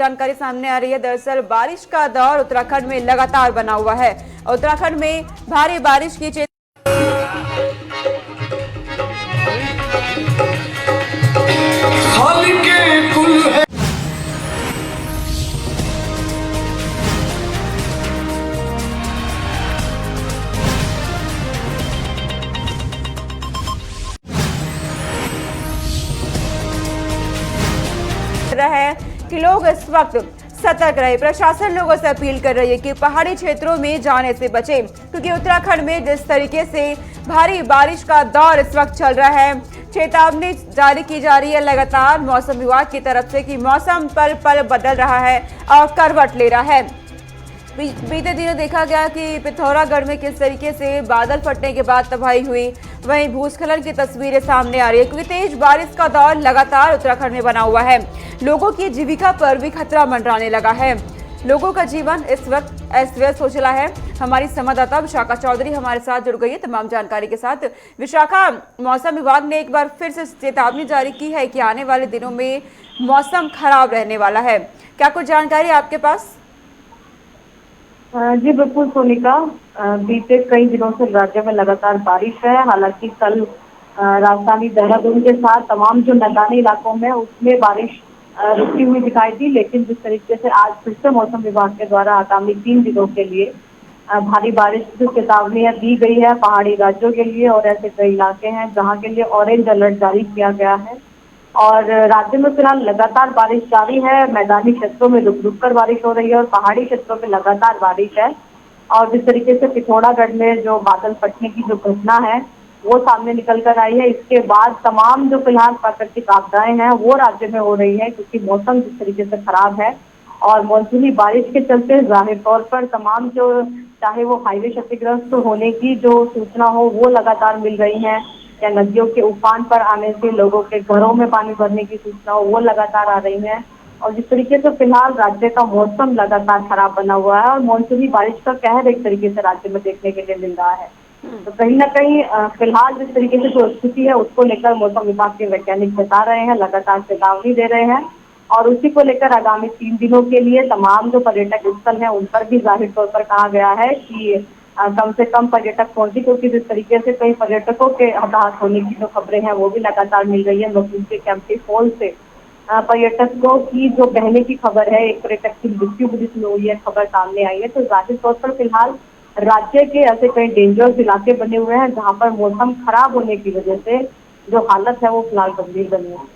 जानकारी सामने आ रही है। दरअसल बारिश का दौर उत्तराखंड में लगातार बना हुआ है। उत्तराखंड में भारी बारिश की है कि लोग इस वक्त सतर्क रहे। प्रशासन लोगों से अपील कर रही है कि पहाड़ी क्षेत्रों में जाने से बचें, क्योंकि उत्तराखंड में जिस तरीके से भारी बारिश का दौर इस वक्त चल रहा है, चेतावनी जारी की जा रही है लगातार मौसम विभाग की तरफ से कि मौसम पल पल बदल रहा है और करवट ले रहा है। बीते दिनों देखा गया कि पिथौरागढ़ में किस तरीके से बादल फटने के बाद तबाही हुई, वहीं भूस्खलन की तस्वीरें सामने आ रही है, क्योंकि तेज बारिश का दौर लगातार उत्तराखंड में बना हुआ है। लोगों की जीविका पर भी खतरा मंडराने लगा है। लोगों का जीवन इस वक्त अस्त व्यस्त हो चला है। हमारी संवाददाता विशाखा चौधरी हमारे साथ जुड़ गई है तमाम जानकारी के साथ। विशाखा, मौसम विभाग ने एक बार फिर से चेतावनी जारी की है कि आने वाले दिनों में मौसम खराब रहने वाला है। क्या कुछ जानकारी आपके पास? जी बिल्कुल सोनिका, बीते कई दिनों से राज्य में लगातार बारिश है। हालांकि कल राजधानी देहरादून के साथ तमाम जो मैदानी इलाकों में उसमें बारिश रुकी हुई दिखाई दी, लेकिन जिस तरीके से आज फिर से मौसम विभाग के द्वारा आगामी 3 दिनों के लिए भारी बारिश की चेतावनी दी गई है पहाड़ी राज्यों के लिए, और ऐसे कई इलाके हैं जहाँ के लिए ऑरेंज अलर्ट जारी किया गया है। और राज्य में फिलहाल लगातार बारिश जारी है। मैदानी क्षेत्रों में रुक रुक कर बारिश हो रही है और पहाड़ी क्षेत्रों में लगातार बारिश है। और जिस तरीके से पिथौरागढ़ में जो बादल फटने की जो घटना है वो सामने निकल कर आई है, इसके बाद तमाम जो फिलहाल प्राकृतिक आपदाएं हैं वो राज्य में हो रही है, क्योंकि मौसम जिस तरीके से खराब है और मानसूनी बारिश के चलते जाहिर तौर पर तमाम जो चाहे वो हाईवे क्षतिग्रस्त होने की जो सूचना हो वो लगातार मिल रही है, या नदियों के उफान पर आने से लोगों के घरों में पानी भरने की सूचना हो वो लगातार आ रही है। और जिस तरीके से फिलहाल राज्य का मौसम लगातार खराब बना हुआ है और मानसूनी बारिश का कहर एक तरीके से राज्य में देखने के लिए मिल रहा है, तो कहीं ना कहीं फिलहाल जिस तरीके से जो स्थिति है उसको लेकर मौसम विभाग के वैज्ञानिक बता रहे हैं, लगातार चेतावनी दे रहे हैं। और उसी को लेकर आगामी 3 दिनों के लिए तमाम जो पर्यटक स्थल हैं उन पर भी जाहिर तौर पर कहा गया है कि कम से कम पर्यटक पहुंचे, क्योंकि जिस तरीके से कई पर्यटकों के हताहत होने की जो खबरें हैं वो भी लगातार मिल रही है। मसूद के कैंपटी फॉल से पर्यटकों की जो बहने की खबर है, एक पर्यटक की मृत्यु जिसमें हुई है खबर सामने आई है। तो जाहिर तौर पर फिलहाल राज्य के ऐसे कई डेंजरस इलाके बने हुए हैं जहाँ पर मौसम खराब होने की वजह से जो हालत है वो फिलहाल गंभीर बनी है।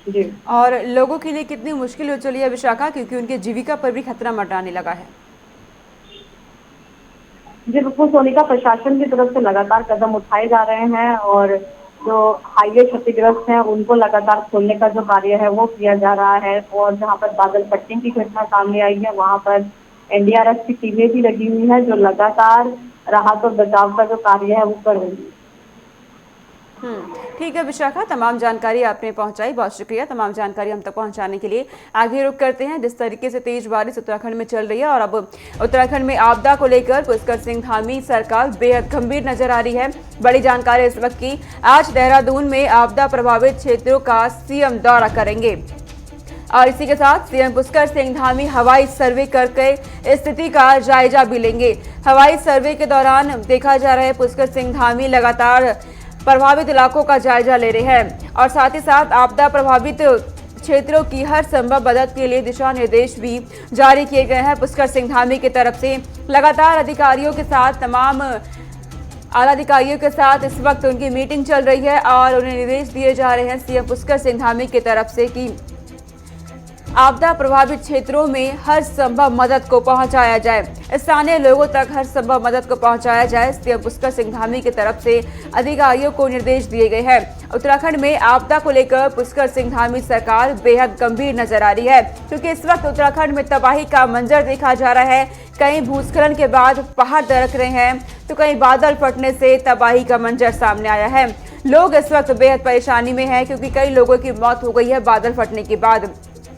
जी, और लोगों के लिए कितनी मुश्किल हो चली है विशाखा, क्योंकि उनकी जीविका पर भी खतरा मंडराने लगा है। जी बिल्कुल सोनिका, प्रशासन की तरफ से लगातार कदम उठाए जा रहे हैं और जो हाईवे क्षतिग्रस्त हैं उनको लगातार खोलने का जो कार्य है वो किया जा रहा है। और जहां पर बादल फटने की घटना सामने आई है वहां पर एनडीआरएफ की टीमें भी लगी हुई है जो लगातार राहत और बचाव का जो कार्य है वो कर रही है। ठीक है विशाखा, तमाम जानकारी आपने पहुंचाई, बहुत शुक्रिया तमाम जानकारी हम तक पहुंचाने के लिए। आगे रुक करते हैं। जिस तरीके से तेज बारिश उत्तराखंड में चल रही है और अब उत्तराखंड में आपदा को लेकर पुष्कर सिंह धामी सरकार बेहद गंभीर नजर आ रही है। बड़ी जानकारी इस वक्त की, आज देहरादून में आपदा प्रभावित क्षेत्रों का सीएम दौरा करेंगे और इसी के साथ सीएम पुष्कर सिंह धामी हवाई सर्वे करके स्थिति का जायजा भी लेंगे। हवाई सर्वे के दौरान देखा जा रहा है पुष्कर सिंह धामी लगातार प्रभावित इलाकों का जायजा ले रहे हैं और साथ ही साथ आपदा प्रभावित क्षेत्रों की हर संभव मदद के लिए दिशा निर्देश भी जारी किए गए हैं। पुष्कर सिंह धामी की तरफ से लगातार अधिकारियों के साथ, तमाम आला अधिकारियों के साथ इस वक्त उनकी मीटिंग चल रही है और उन्हें निर्देश दिए जा रहे हैं सीएम पुष्कर सिंह धामी की तरफ से कि आपदा प्रभावित क्षेत्रों में हर संभव मदद को पहुंचाया जाए, स्थानीय लोगों तक हर संभव मदद को पहुंचाया जाए। सीएम पुष्कर सिंह धामी की तरफ से अधिकारियों को निर्देश दिए गए हैं। उत्तराखंड में आपदा को लेकर पुष्कर सिंह धामी सरकार बेहद गंभीर नजर आ रही है, क्योंकि इस वक्त उत्तराखंड में तबाही का मंजर देखा जा रहा है। कहीं भूस्खलन के बाद पहाड़ दरक रहे हैं तो कहीं बादल फटने से तबाही का मंजर सामने आया है। लोग इस वक्त बेहद परेशानी में है, क्योंकि कई लोगों की मौत हो गई है बादल फटने के बाद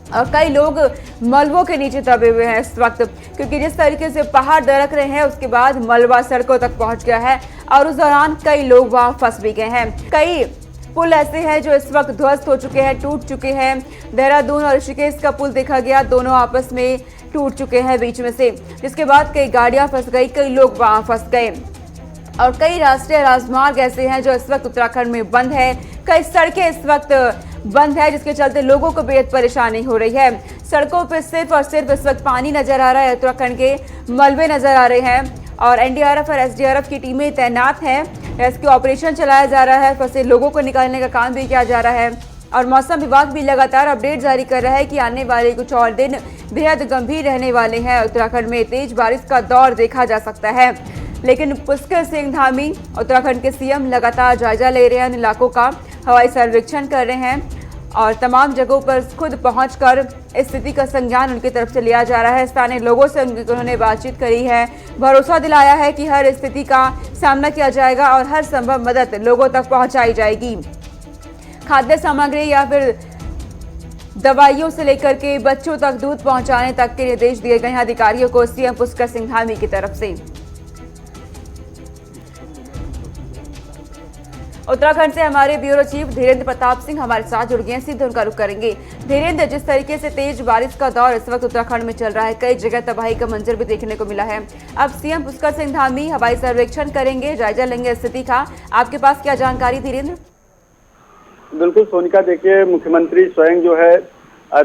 और कई लोग मलबों के नीचे दबे हुए हैं इस वक्त, क्योंकि जिस तरीके से पहाड़ दरक रहे हैं उसके बाद मलबा सड़कों तक पहुंच गया है और उस दौरान कई लोग वहां फंस भी गए हैं। कई पुल ऐसे हैं जो इस वक्त ध्वस्त हो चुके हैं, टूट चुके हैं। देहरादून और ऋषिकेश का पुल देखा गया, दोनों आपस में टूट चुके हैं बीच में से, जिसके बाद कई गाड़ियां फंस गई, कई लोग वहां फंस गए और कई राष्ट्रीय राजमार्ग ऐसे हैं जो इस वक्त उत्तराखंड में बंद है। कई सड़कें इस वक्त बंद है, जिसके चलते लोगों को बेहद परेशानी हो रही है। सड़कों पर सिर्फ और सिर्फ इस वक्त पानी नजर आ रहा है, उत्तराखंड के मलबे नजर आ रहे हैं और एनडीआरएफ और एसडीआरएफ की टीमें तैनात हैं। रेस्क्यू ऑपरेशन चलाया जा रहा है, फंसे लोगों को निकालने का काम भी किया जा रहा है और मौसम विभाग भी लगातार अपडेट जारी कर रहा है कि आने वाले कुछ और दिन बेहद गंभीर रहने वाले हैं। उत्तराखंड में तेज बारिश का दौर देखा जा सकता है, लेकिन पुष्कर सिंह धामी उत्तराखंड के सीएम लगातार जायजा ले रहे हैं, इन इलाकों का हवाई सर्वेक्षण कर रहे हैं और तमाम जगहों पर खुद पहुंचकर स्थिति का संज्ञान उनकी तरफ से लिया जा रहा है। स्थानीय लोगों से उन्होंने बातचीत करी है, भरोसा दिलाया है कि हर स्थिति का सामना किया जाएगा और हर संभव मदद लोगों तक पहुंचाई जाएगी। खाद्य सामग्री या फिर दवाइयों से लेकर के बच्चों तक दूध पहुंचाने तक के निर्देश दिए गए हैं अधिकारियों को सीएम पुष्कर सिंह धामी की तरफ से। उत्तराखंड से हमारे ब्यूरो चीफ धीरेन्द्र प्रताप सिंह हमारे साथ जुड़ गए हैं, सीधे उनका रुख करेंगे। धीरेन्द्र, जिस तरीके से तेज बारिश का दौर इस वक्त उत्तराखंड में चल रहा है, कई जगह तबाही का मंजर भी देखने को मिला है। अब सीएम पुष्कर सिंह धामी हवाई सर्वेक्षण करेंगे, जायजा लेंगे स्थिति का, आपके पास क्या जानकारी धीरेन्द्र? बिल्कुल सोनिका, देखिए मुख्यमंत्री स्वयं जो है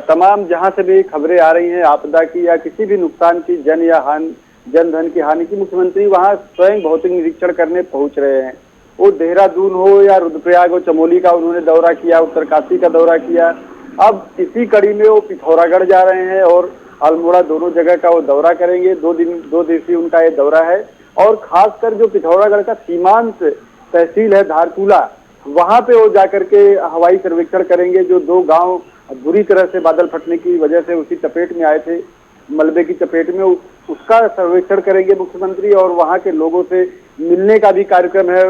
तमाम जहां से भी खबरें आ रही हैं आपदा की या किसी भी नुकसान की, जन धन की हानि की, मुख्यमंत्री वहां स्वयं भौतिक निरीक्षण करने पहुंच रहे हैं। वो देहरादून हो या रुद्रप्रयाग हो, चमोली का उन्होंने दौरा किया, उत्तरकाशी का दौरा किया। अब इसी कड़ी में वो पिथौरागढ़ जा रहे हैं और अल्मोड़ा, दोनों जगह का वो दौरा करेंगे। 2 दिवसीय उनका ये दौरा है और खासकर जो पिथौरागढ़ का सीमांत तहसील है धारचूला, वहां पे वो जाकर के हवाई सर्वेक्षण करेंगे। जो 2 गांव बुरी तरह से बादल फटने की वजह से उसी चपेट में आए थे, मलबे की चपेट में, उसका सर्वेक्षण करेंगे मुख्यमंत्री और वहां के लोगों से मिलने का भी कार्यक्रम है,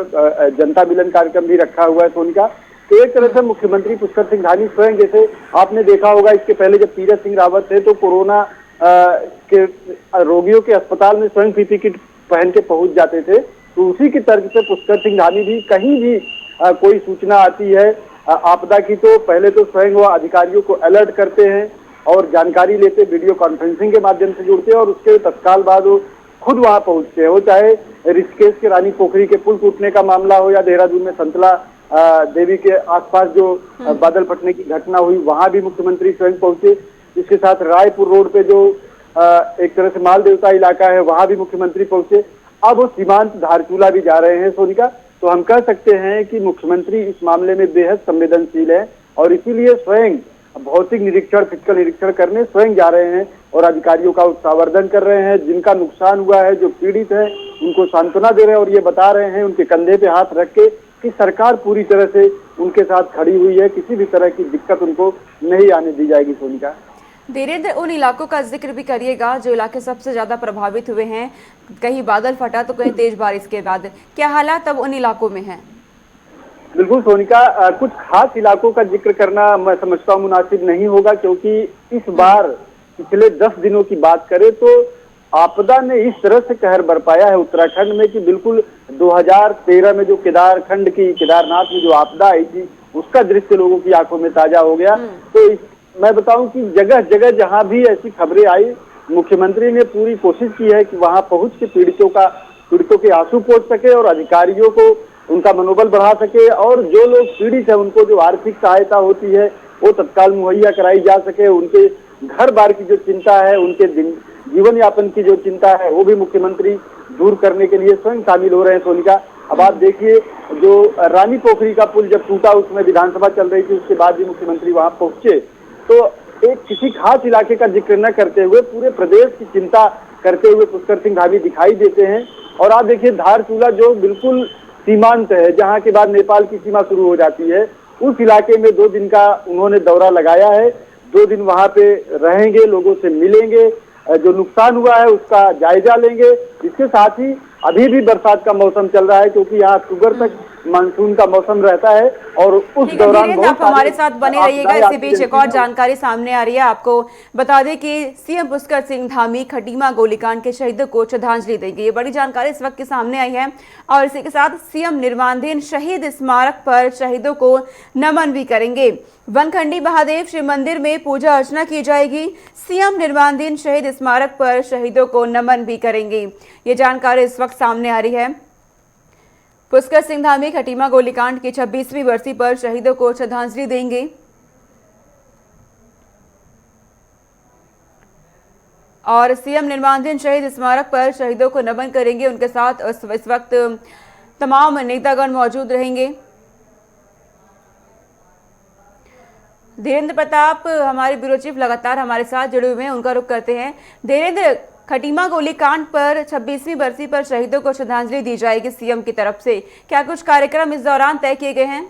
जनता मिलन कार्यक्रम भी रखा हुआ है सोनिका। तो एक तरह से मुख्यमंत्री पुष्कर सिंह धामी स्वयं, जैसे आपने देखा होगा इसके पहले जब तीरथ सिंह रावत थे तो कोरोना के रोगियों के अस्पताल में स्वयं पीपी किट पहन के पहुंच जाते थे, तो उसी की तर्ज से पुष्कर सिंह धामी भी कहीं भी कोई सूचना आती है आपदा की तो पहले तो स्वयं वो अधिकारियों को अलर्ट करते हैं और जानकारी लेते, वीडियो कॉन्फ्रेंसिंग के माध्यम से जुड़ते हैं और उसके तत्काल बाद वो खुद वहां पहुंचते हैं। वो चाहे ऋषिकेश के रानी पोखरी के पुल टूटने का मामला हो या देहरादून में संतला देवी के आसपास जो बादल फटने की घटना हुई, वहां भी मुख्यमंत्री स्वयं पहुंचे। इसके साथ रायपुर रोड पे जो एक तरह से माल देवता इलाका है, वहां भी मुख्यमंत्री पहुंचे। अब वो सीमांत धारचूला भी जा रहे हैं सोनिका। तो हम कह सकते हैं कि मुख्यमंत्री इस मामले में बेहद संवेदनशील है और इसीलिए स्वयं भौतिक निरीक्षण, फिजिकल निरीक्षण करने स्वयं जा रहे हैं और अधिकारियों का उत्साहवर्धन कर रहे हैं। जिनका नुकसान हुआ है, जो पीड़ित है, उनको सांत्वना दे रहे हैं और ये बता रहे हैं उनके कंधे पे हाथ रख के कि सरकार पूरी तरह से उनके साथ खड़ी हुई है, किसी भी तरह की दिक्कत उनको नहीं आने दी जाएगी सोनिका। धीरेन्द्र, उन इलाकों का जिक्र भी करिएगा जो इलाके सबसे ज्यादा प्रभावित हुए हैं, कहीं बादल फटा तो कहीं तेज बारिश के बाद, क्या हालात अब उन इलाकों में है? बिल्कुल सोनिका, कुछ खास इलाकों का जिक्र करना मैं समझता हूँ मुनासिब नहीं होगा, क्योंकि इस बार पिछले 10 दिनों की बात करें तो आपदा ने इस तरह से कहर बरपाया है उत्तराखंड में कि बिल्कुल 2013 में जो केदारनाथ में जो आपदा आई थी उसका दृश्य लोगों की आंखों में ताजा हो गया। तो मैं बताऊं कि जगह जगह जहां भी ऐसी खबरें आई, मुख्यमंत्री ने पूरी कोशिश की है कि वहां पहुंच के पीड़ितों के आंसू पोंछ सके और अधिकारियों को उनका मनोबल बढ़ा सके और जो लोग पीड़ित है उनको जो आर्थिक सहायता होती है वो तत्काल मुहैया कराई जा सके। उनके घर बार की जो चिंता है, उनके जीवन यापन की जो चिंता है, वो भी मुख्यमंत्री दूर करने के लिए स्वयं शामिल हो रहे हैं सोनिका। अब आप देखिए, जो रानी पोखरी का पुल जब टूटा उसमें विधानसभा चल रही थी, उसके बाद भी मुख्यमंत्री वहां पहुंचे। तो एक किसी खास इलाके का जिक्र न करते हुए पूरे प्रदेश की चिंता करते हुए पुष्कर सिंह धामी दिखाई देते हैं। और आप देखिए धारचूला जो बिल्कुल सीमांत है, जहां के बाद नेपाल की सीमा शुरू हो जाती है, उस इलाके में 2 दिन का उन्होंने दौरा लगाया है। 2 दिन वहां पे रहेंगे, लोगों से मिलेंगे, जो नुकसान हुआ है उसका जायजा लेंगे। इसके साथ ही अभी भी बरसात का मौसम चल रहा है, क्योंकि यहाँ अक्टूबर तक मानसून का मौसम रहता है और उस ठीक है दौरान धीरेन्द्र, आप हमारे साथ बने रहिएगा। इसी बीच एक और जानकारी सामने आ रही है। आपको बता दें कि सीएम पुष्कर सिंह धामी खटीमा गोलीकांड के शहीदों को श्रद्धांजलि देंगे। ये बड़ी जानकारी इस वक्त के सामने आई है और इसी के साथ सीएम निर्माणाधीन शहीद स्मारक पर शहीदों को नमन भी करेंगे। वनखंडी महादेव शिव मंदिर में पूजा अर्चना की जाएगी। सीएम निर्माणाधीन शहीद स्मारक पर शहीदों को नमन भी करेंगे। ये जानकारी इस वक्त सामने आ रही है। पुष्कर सिंह धामी खटीमा गोलीकांड की 26वीं बरसी पर शहीदों को श्रद्धांजलि देंगे और सीएम निर्माणाधीन शहीद स्मारक पर शहीदों को नमन करेंगे। उनके साथ इस वक्त तमाम नेतागण मौजूद रहेंगे। धीरेन्द्र प्रताप हमारे ब्यूरो चीफ लगातार हमारे साथ जुड़े हुए हैं, उनका रुख करते हैं। धीरेन्द्र, खटीमा गोलीकांड पर 26वीं बरसी पर शहीदों को श्रद्धांजलि दी जाएगी सीएम की तरफ से, क्या कुछ कार्यक्रम इस दौरान तय किए गए हैं?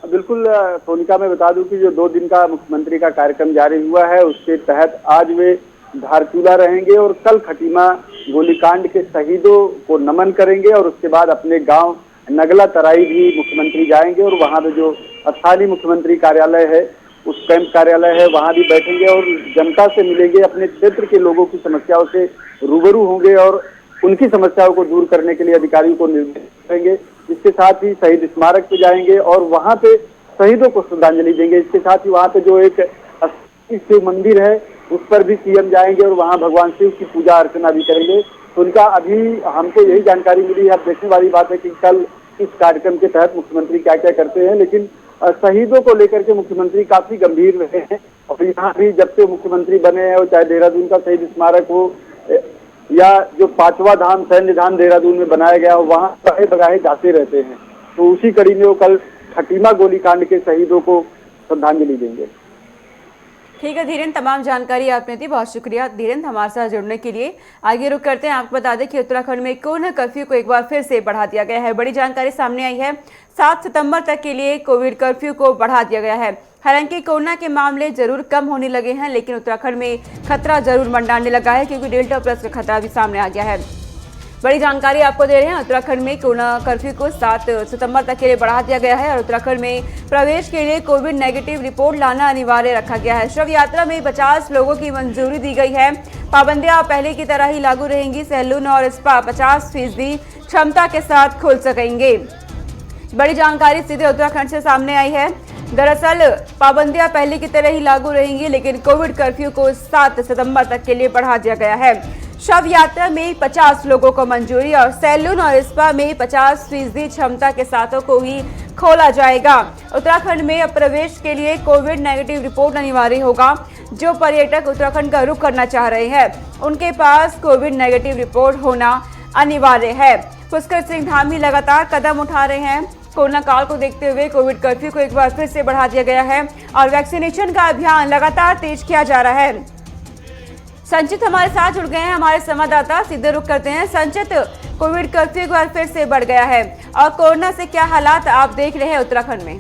बिल्कुल सोनिका, मैं बता दूं कि जो 2 दिन का मुख्यमंत्री का कार्यक्रम जारी हुआ है उसके तहत आज वे धारचूला रहेंगे और कल खटीमा गोलीकांड के शहीदों को नमन करेंगे और उसके बाद अपने गांव नगला तराई भी मुख्यमंत्री जाएंगे और वहां पे जो स्थानीय मुख्यमंत्री कार्यालय है, उस कैंप कार्यालय है, वहां भी बैठेंगे और जनता से मिलेंगे, अपने क्षेत्र के लोगों की समस्याओं से रूबरू होंगे और उनकी समस्याओं को दूर करने के लिए अधिकारियों को निर्देश देंगे। इसके साथ ही शहीद स्मारक पे जाएंगे और वहां पे शहीदों को श्रद्धांजलि देंगे। इसके साथ ही वहां पे जो एक शिव मंदिर है उस पर भी सीएम जाएंगे और वहां भगवान शिव की पूजा अर्चना भी करेंगे। तो उनका अभी हमको यही जानकारी मिली है। अब देखने वाली बात है कि कल इस कार्यक्रम के तहत मुख्यमंत्री क्या क्या करते हैं, लेकिन शहीदों को लेकर के मुख्यमंत्री काफी गंभीर रहे हैं और यहाँ भी जब से मुख्यमंत्री बने हैं, चाहे देहरादून का शहीद स्मारक हो या जो 5वां धाम सैन्य धाम देहरादून में बनाया गया हो, वहाँ बगाहे बगाहे जाते रहते हैं। तो उसी कड़ी में वो कल खटीमा गोलीकांड के शहीदों को श्रद्धांजलि देंगे। ठीक है धीरेन्द्र, तमाम जानकारी आपने दी, बहुत शुक्रिया धीरेन्द्र हमारे साथ जुड़ने के लिए। आगे रुक करते हैं, आपको बता दें कि उत्तराखंड में कोरोना कर्फ्यू को एक बार फिर से बढ़ा दिया गया है। बड़ी जानकारी सामने आई है। 7 सितंबर तक के लिए कोविड कर्फ्यू को बढ़ा दिया गया है। हालांकि कोरोना के मामले जरूर कम होने लगे हैं, लेकिन उत्तराखंड में खतरा जरूर मंडाने लगा है क्योंकि डेल्टा प्लस का खतरा भी सामने आ गया है। बड़ी जानकारी आपको दे रहे हैं। उत्तराखंड में कोरोना कर्फ्यू को 7 सितंबर तक के लिए बढ़ा दिया गया है और उत्तराखंड में प्रवेश के लिए कोविड नेगेटिव रिपोर्ट लाना अनिवार्य रखा गया है। शव यात्रा में 50 लोगों की मंजूरी दी गई है। पाबंदियां पहले की तरह ही लागू रहेंगी। सैलून और स्पा 50% क्षमता के साथ खुल सकेंगे। बड़ी जानकारी सीधे उत्तराखंड से सामने आई है। दरअसल पाबंदियां पहले की तरह ही लागू रहेंगी, लेकिन कोविड कर्फ्यू को 7 सितंबर तक के लिए बढ़ा दिया गया है। शव यात्रा में 50 लोगों को मंजूरी और सैलून और स्पा में 50% क्षमता के साथों को ही खोला जाएगा। उत्तराखंड में अब प्रवेश के लिए कोविड नेगेटिव रिपोर्ट अनिवार्य होगा। जो पर्यटक उत्तराखंड का रुख करना चाह रहे हैं उनके पास कोविड नेगेटिव रिपोर्ट होना अनिवार्य है। पुष्कर सिंह धामी लगातार कदम उठा रहे हैं। कोरोना काल को देखते हुए कोविड कर्फ्यू को एक बार फिर से बढ़ा दिया गया है और वैक्सीनेशन का अभियान लगातार तेज किया जा रहा है। संचित हमारे साथ जुड़ गए हैं, हमारे संवाददाता, सीधे रुख करते हैं। संचित, कोविड कर्फ्यू एक बार फिर से बढ़ गया है और कोरोना से क्या हालात आप देख रहे हैं उत्तराखंड में?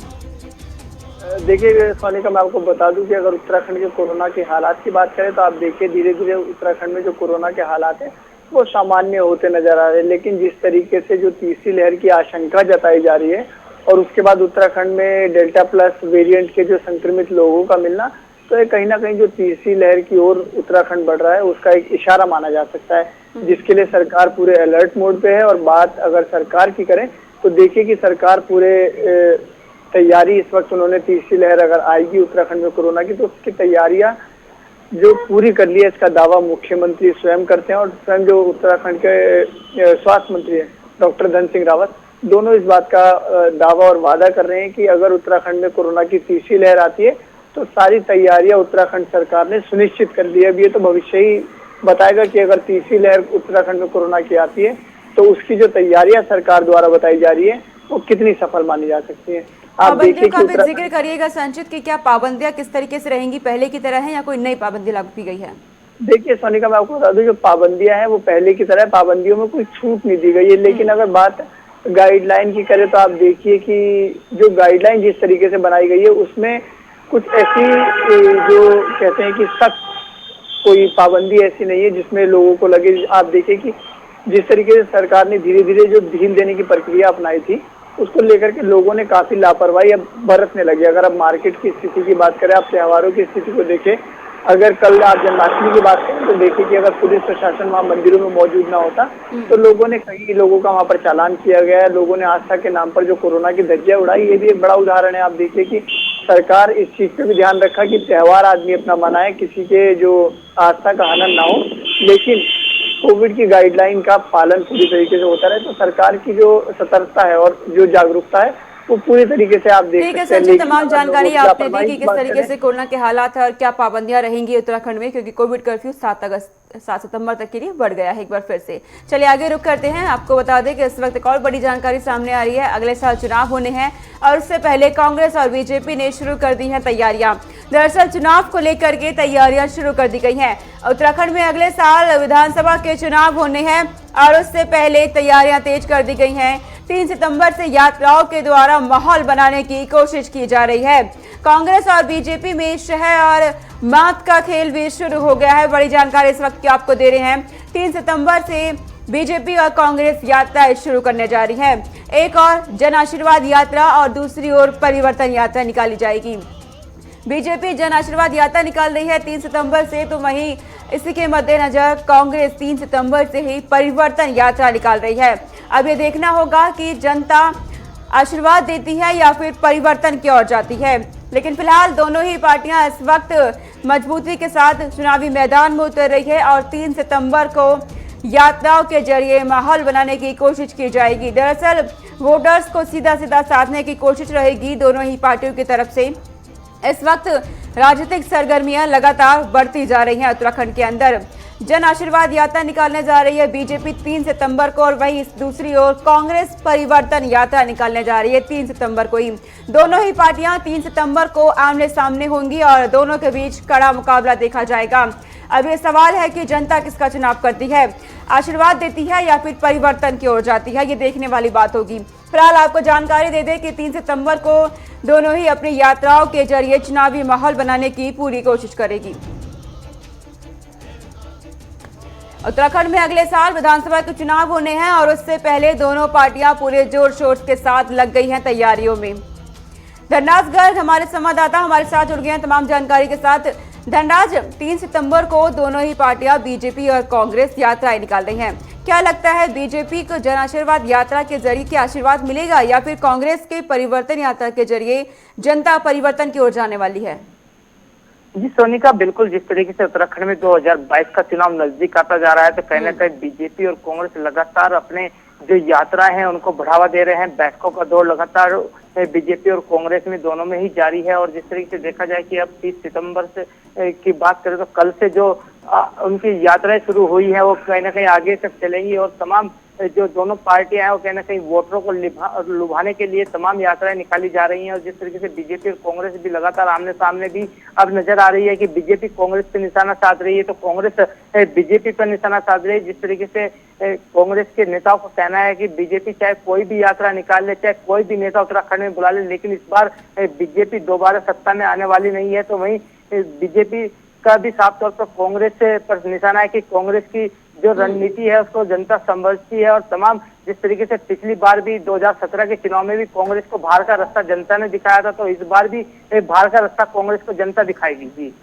देखिए सोनिका, मैं आपको बता दूं कि अगर उत्तराखंड के कोरोना के हालात की बात करें तो आप देखिए धीरे धीरे उत्तराखंड में जो कोरोना के हालात है वो सामान्य होते नजर आ रहे हैं। लेकिन जिस तरीके से जो तीसरी लहर की आशंका जताई जा रही है और उसके बाद उत्तराखंड में डेल्टा प्लस वेरिएंट के जो संक्रमित लोगों का मिलना, तो ये कहीं ना कहीं जो तीसरी लहर की ओर उत्तराखंड बढ़ रहा है उसका एक इशारा माना जा सकता है, जिसके लिए सरकार पूरे अलर्ट मोड पे है। और बात अगर सरकार की करें तो देखिए कि सरकार पूरे तैयारी इस वक्त उन्होंने तीसरी लहर अगर आएगी उत्तराखंड में कोरोना की तो उसकी तैयारियां जो पूरी कर ली है, इसका दावा मुख्यमंत्री स्वयं करते हैं और स्वयं जो उत्तराखंड के स्वास्थ्य मंत्री है डॉक्टर धन सिंह रावत, दोनों इस बात का दावा और वादा कर रहे हैं कि अगर उत्तराखंड में कोरोना की तीसरी लहर आती है तो सारी तैयारियां उत्तराखंड सरकार ने सुनिश्चित कर ली है। अब ये तो भविष्य ही बताएगा कि अगर तीसरी लहर उत्तराखंड में कोरोना की आती है तो उसकी जो तैयारियां सरकार द्वारा बताई जा रही है वो कितनी सफल मानी जा सकती है। आप देखिए का भी जिक्र करिएगा संचित कि क्या पाबंदियां किस तरीके से रहेंगी, पहले की तरह है या कोई नई पाबंदी लागू की गई है? देखिए सोनिका, मैं आपको बता दूं जो पाबंदियां हैं वो पहले की तरह, पाबंदियों में कोई छूट नहीं दी गई है। लेकिन अगर बात गाइडलाइन की करें तो आप देखिए कि जो गाइडलाइन जिस तरीके से बनाई गई है उसमें कुछ ऐसी जो कहते हैं कि सख्त कोई पाबंदी ऐसी नहीं है जिसमें लोगों को लगे। आप देखिए कि जिस तरीके से सरकार ने धीरे धीरे जो ढील देने की प्रक्रिया अपनाई थी उसको लेकर के लोगों ने काफी लापरवाही अब बरतने लगी। अगर आप मार्केट की स्थिति की बात करें, आप त्योहारों की स्थिति को देखें, अगर कल आप जन्माष्टमी की बात करें तो देखिए कि अगर पुलिस प्रशासन वहाँ मंदिरों में मौजूद ना होता तो लोगों ने कई लोगों का वहाँ पर चालान किया गया है। लोगों ने आस्था के नाम पर जो कोरोना की धज्जियां उड़ाई, ये भी एक बड़ा उदाहरण है। आप देखिए कि सरकार इस चीज पे भी ध्यान रखा कि त्योहार आदमी अपना मनाए, किसी के जो आस्था का हनन ना हो, लेकिन कोविड की गाइडलाइन का पालन पूरी तरीके से होता रहे। तो सरकार की जो सतर्कता है और जो जागरूकता है वो पूरी तरीके से आप देख सकते हैं। तमाम जानकारी आपने दी कि किस तरीके से कोरोना के हालात है और क्या पाबंदियां रहेंगी उत्तराखंड में, क्योंकि कोविड कर्फ्यू 7 सितंबर तक के लिए बढ़ गया है एक बार फिर से। चलिए आगे रुक करते हैं। आपको बता दें कि इस वक्त एक और बड़ी जानकारी सामने आ रही है। अगले साल चुनाव होने हैं और उससे पहले कांग्रेस और बीजेपी ने शुरू कर दी हैं तैयारियां। दरअसल चुनाव को लेकर के तैयारियां शुरू कर दी गई हैं। उत्तराखंड में अगले साल विधानसभा के चुनाव होने हैं और उससे पहले तैयारियां तेज कर दी गई हैं। 3 सितंबर से यात्राओं के द्वारा माहौल बनाने की कोशिश की जा रही है। कांग्रेस और बीजेपी में शहर और मात का खेल भी शुरू हो गया है। बड़ी जानकारी इस वक्त की आपको दे रहे हैं। 3 सितंबर से बीजेपी और कांग्रेस यात्राएं शुरू करने जा रही है। एक और जन आशीर्वाद यात्रा और दूसरी ओर परिवर्तन यात्रा निकाली जाएगी। बीजेपी जन आशीर्वाद यात्रा निकाल रही है 3 सितंबर से, तो वहीं इसी के मद्देनजर कांग्रेस 3 सितंबर से ही परिवर्तन यात्रा निकाल रही है। अब ये देखना होगा कि जनता आशीर्वाद देती है या फिर परिवर्तन की ओर जाती है। लेकिन फिलहाल दोनों ही पार्टियां इस वक्त मजबूती के साथ चुनावी मैदान में उतर रही है और 3 सितंबर को यात्राओं के जरिए माहौल बनाने की कोशिश की जाएगी। दरअसल वोटर्स को सीधा सीधा साधने की कोशिश रहेगी दोनों ही पार्टियों की तरफ से। इस वक्त राजनीतिक सरगर्मियां लगातार बढ़ती जा रही हैं उत्तराखंड के अंदर। जन आशीर्वाद यात्रा निकालने जा रही है बीजेपी 3 सितंबर को और वहीं दूसरी ओर कांग्रेस परिवर्तन यात्रा निकालने जा रही है 3 सितंबर को ही। दोनों ही पार्टियां 3 सितंबर को आमने सामने होंगी और दोनों के बीच कड़ा मुकाबला देखा जाएगा। अब ये सवाल है कि जनता किसका चुनाव करती है, आशीर्वाद देती है या फिर परिवर्तन की ओर जाती है, ये देखने वाली बात होगी। फिलहाल आपको जानकारी दे दें कि 3 सितंबर को दोनों ही अपनी यात्राओं के जरिए चुनावी माहौल बनाने की पूरी कोशिश करेगी। उत्तराखंड में अगले साल विधानसभा के चुनाव होने हैं और उससे पहले दोनों पार्टियां पूरे जोर शोर के साथ लग गई हैं तैयारियों में। धनराज गर्ग हमारे संवाददाता हमारे साथ जुड़ गए हैं तमाम जानकारी के साथ। धनराज, 3 सितंबर को दोनों ही पार्टियां बीजेपी और कांग्रेस यात्राएं निकाल रही हैं। क्या लगता है बीजेपी को जन आशीर्वाद यात्रा के जरिए क्या आशीर्वाद मिलेगा या फिर कांग्रेस के परिवर्तन यात्रा के जरिए जनता परिवर्तन की ओर जाने वाली है? जी सोनिका, बिल्कुल जिस तरीके से उत्तराखंड में 2022 का चुनाव नजदीक आता जा रहा है तो कहीं ना कहीं बीजेपी और कांग्रेस लगातार अपने जो यात्रा है उनको बढ़ावा दे रहे हैं। बैठकों का दौर लगातार बीजेपी और कांग्रेस में दोनों में ही जारी है और जिस तरीके से देखा जाए कि अब 30 सितंबर से की बात करें तो कल से जो उनकी यात्राएं शुरू हुई है वो कहीं ना कहीं आगे तक चलेंगी और तमाम जो दोनों पार्टियां हैं वो कहीं ना कहीं वोटरों को लुभाने के लिए तमाम यात्राएं निकाली जा रही हैं। और जिस तरीके से बीजेपी और कांग्रेस भी लगातार आमने सामने भी अब नजर आ रही है कि बीजेपी कांग्रेस पे निशाना साध रही है तो कांग्रेस बीजेपी पर निशाना साध रही है। जिस तरीके से कांग्रेस के नेताओं को कहना है कि बीजेपी चाहे कोई भी यात्रा निकाल ले, चाहे कोई भी नेता उत्तराखंड में बुला ले, लेकिन इस बार बीजेपी दोबारा सत्ता में आने वाली नहीं है। तो वहीं बीजेपी का भी साफ तौर पर कांग्रेस पर निशाना है कि कांग्रेस की जो रणनीति है उसको जनता समझती है और तमाम जिस तरीके से पिछली बार भी 2017 के चुनाव में भी कांग्रेस को बाहर का रास्ता जनता ने दिखाया था तो इस बार भी बाहर का रास्ता कांग्रेस को जनता दिखाएगी। जी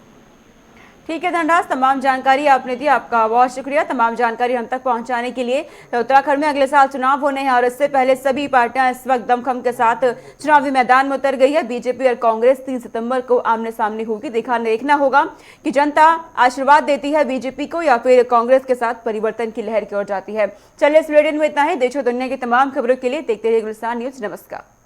ठीक है धनराज, तमाम जानकारी आपने दी, आपका बहुत शुक्रिया तमाम जानकारी हम तक पहुंचाने के लिए। तो उत्तराखंड में अगले साल चुनाव होने हैं और इससे पहले सभी पार्टियां इस वक्त दमखम के साथ चुनावी मैदान में उतर गई है। बीजेपी और कांग्रेस 3 सितंबर को आमने सामने होगी। देखना होगा कि जनता आशीर्वाद देती है बीजेपी को या फिर कांग्रेस के साथ परिवर्तन की लहर की ओर जाती है। चलिए इस बुलेटिन में इतना ही। देश और दुनिया की तमाम खबरों के लिए देखते रहिए गुलिस्तान न्यूज। नमस्कार।